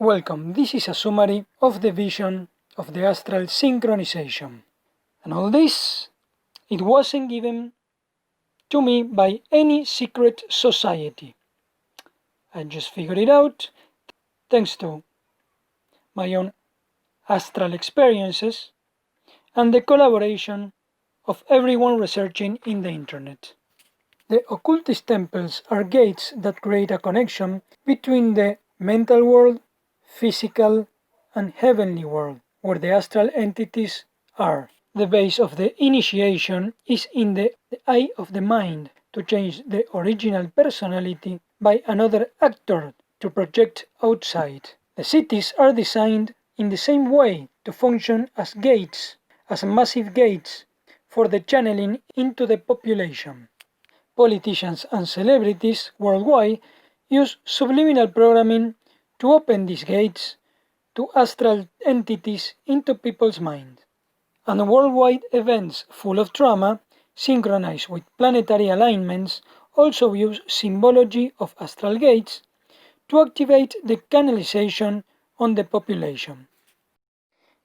Welcome, this is a summary of the vision of the astral synchronization. And all this, it wasn't given to me by any secret society. I just figured it out thanks to my own astral experiences and the collaboration of everyone researching in the internet. The occultist temples are gates that create a connection between the mental world, physical, and heavenly world, where the astral entities are. The base of the initiation is in the eye of the mind, to change the original personality by another actor to project outside. The cities are designed in the same way to function as gates, as massive gates for the channeling into the population. Politicians and celebrities worldwide use subliminal programming to open these gates to astral entities into people's mind. And worldwide events full of drama, synchronized with planetary alignments, also use symbology of astral gates to activate the canalization on the population.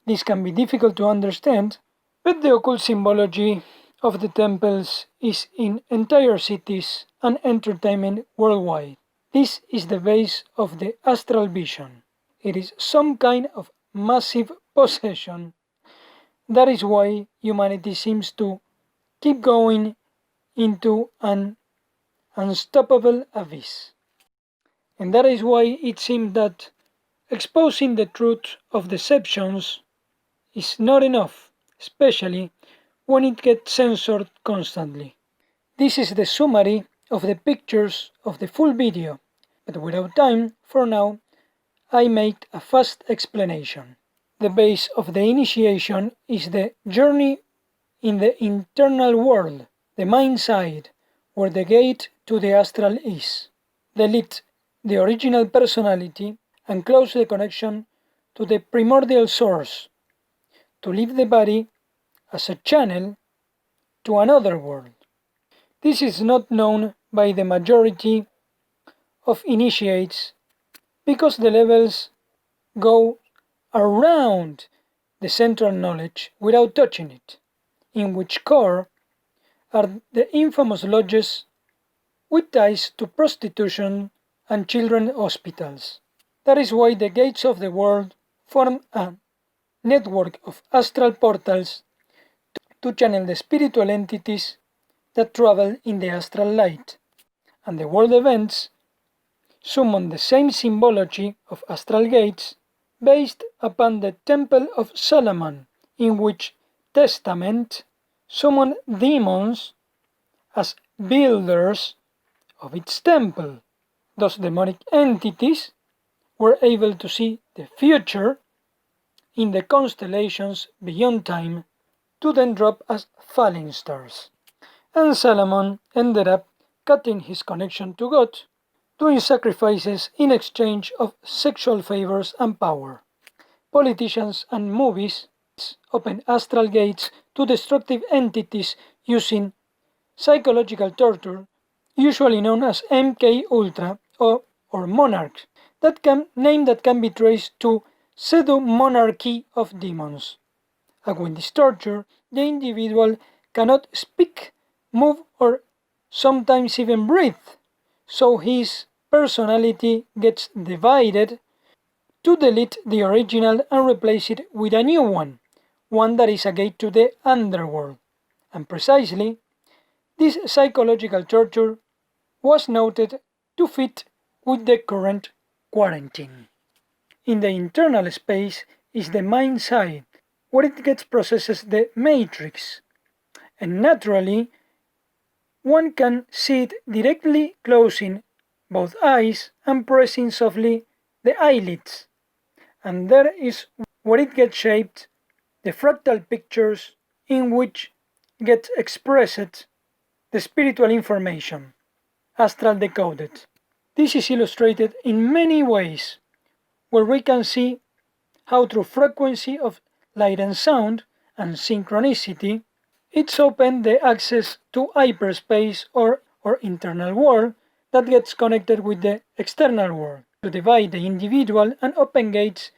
This can be difficult to understand, but the occult symbology of the temples is in entire cities and entertainment worldwide. This is the base of the astral vision. It is some kind of massive possession. That is why humanity seems to keep going into an unstoppable abyss. And that is why it seems that exposing the truth of deceptions is not enough, especially when it gets censored constantly. This is the summary of the pictures of the full video, but without time, for now, I make a fast explanation. The base of the initiation is the journey in the internal world, the mind side, where the gate to the astral is. Delete the original personality and close the connection to the primordial source, to leave the body as a channel to another world. This is not known by the majority of initiates because the levels go around the central knowledge without touching it, in which core are the infamous lodges with ties to prostitution and children's hospitals. That is why the gates of the world form a network of astral portals to channel the spiritual entities that travel in the astral light, and the world events summon the same symbology of astral gates based upon the Temple of Solomon, in which Testament summoned demons as builders of its temple. Those demonic entities were able to see the future in the constellations beyond time to then drop as falling stars. And Solomon ended up cutting his connection to God, doing sacrifices in exchange of sexual favors and power. Politicians and movies open astral gates to destructive entities using psychological torture, usually known as MK Ultra or monarchs, that can be traced to pseudo-monarchy of demons. And with this torture, the individual cannot speak, move, or sometimes even breathe, so his personality gets divided to delete the original and replace it with a new one that is a gate to the underworld. And precisely, this psychological torture was noted to fit with the current quarantine. In the internal space is the mind side, where it gets processes the matrix, and naturally one can see it directly closing both eyes and pressing softly the eyelids, and there is where it gets shaped the fractal pictures in which gets expressed the spiritual information, astral decoded. This is illustrated in many ways, where we can see how through frequency of light and sound and synchronicity, it's opened the access to hyperspace or internal world that gets connected with the external world. to divide the individual and open gates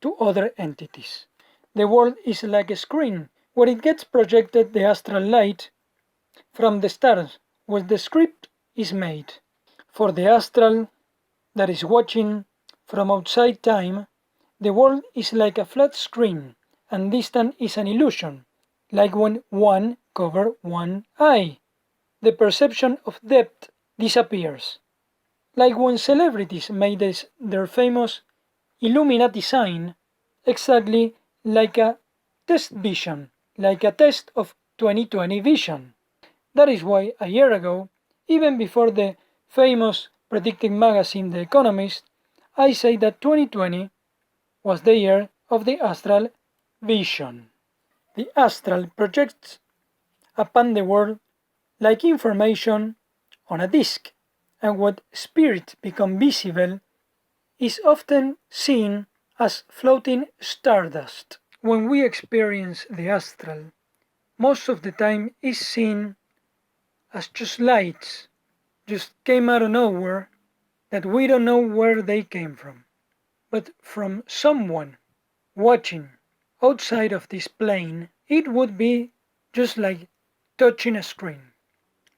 to other entities. The world is like a screen where it gets projected the astral light from the stars where the script is made. For the astral that is watching from outside time, the world is like a flat screen and distance is an illusion, like when one covers one eye. The perception of depth disappears. Like when celebrities made their famous Illuminati sign, exactly like a test vision, like a test of 2020 vision. That is why a year ago, even before the famous predicting magazine The Economist, I say that 2020 was the year of the astral vision. The astral projects upon the world like information on a disk, and what spirit become visible is often seen as floating stardust. When we experience the astral, most of the time is seen as just lights, just came out of nowhere that we don't know where they came from. But from someone watching outside of this plane, it would be just like touching a screen.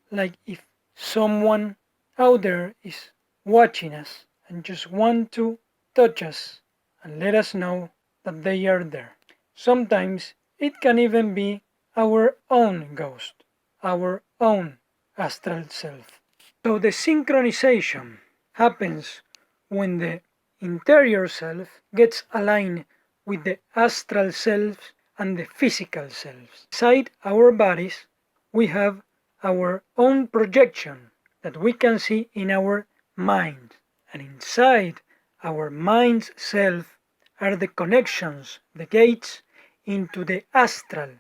Like if someone out there is watching us and just want to touch us and let us know that they are there. Sometimes it can even be our own ghost, our own astral self. So the synchronization happens when the interior self gets aligned with the astral self and the physical selves. Inside our bodies, we have our own projection that we can see in our mind. And inside our mind's self are the connections, the gates into the astral,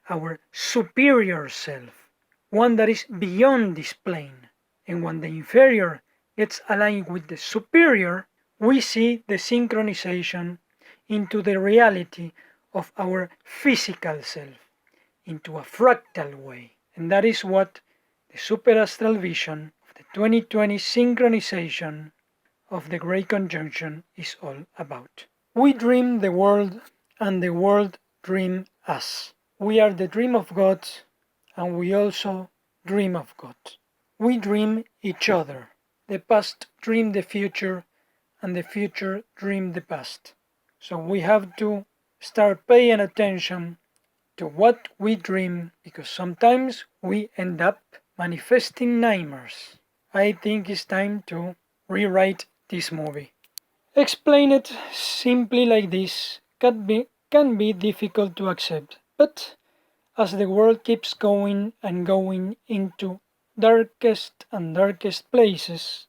our superior self, one that is beyond this plane. And when the inferior gets aligned with the superior, we see the synchronization into the reality of our physical self, into a fractal way. And that is what the superastral vision of the 2020 synchronization of the Great Conjunction is all about. We dream the world and the world dream us. We are the dream of God and we also dream of God. We dream each other. The past dream the future and the future dream the past. So we have to start paying attention to what we dream because sometimes we end up manifesting nightmares. I think it's time to rewrite this movie. Explain it simply like this can be difficult to accept, but as the world keeps going and going into darkest and darkest places,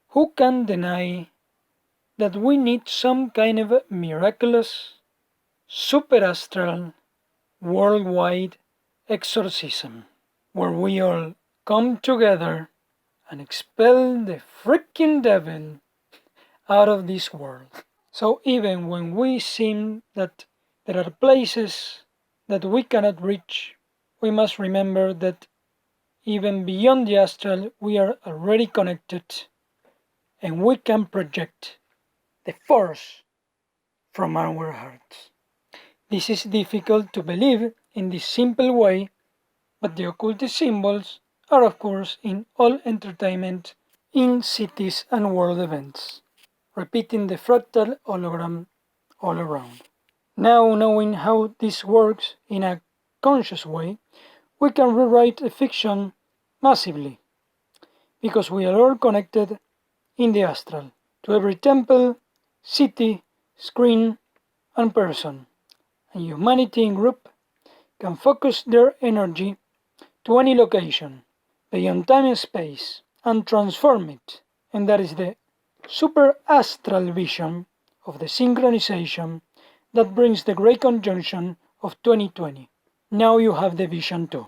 who can deny that we need some kind of miraculous, superastral, worldwide exorcism where we all come together and expel the freaking devil out of this world. So even when we seem that there are places that we cannot reach, we must remember that even beyond the astral we are already connected and we can project the force from our hearts. This is difficult to believe in this simple way, but the occultist symbols are of course in all entertainment, in cities and world events, repeating the fractal hologram all around. Now knowing how this works in a conscious way, we can rewrite a fiction massively, because we are all connected in the astral, to every temple, city, screen and person, and humanity in group can focus their energy to any location, beyond time and space, and transform it. And that is the super-astral vision of the synchronization that brings the Great Conjunction of 2020. Now you have the vision too.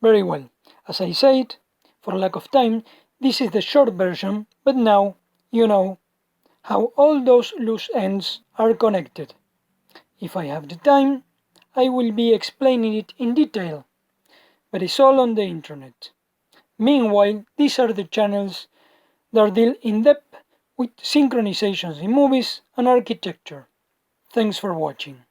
Very well, as I said, for lack of time, this is the short version, but now you know how all those loose ends are connected. If I have the time, I will be explaining it in detail, but it's all on the internet. Meanwhile, these are the channels that deal in depth with synchronizations in movies and architecture. Thanks for watching.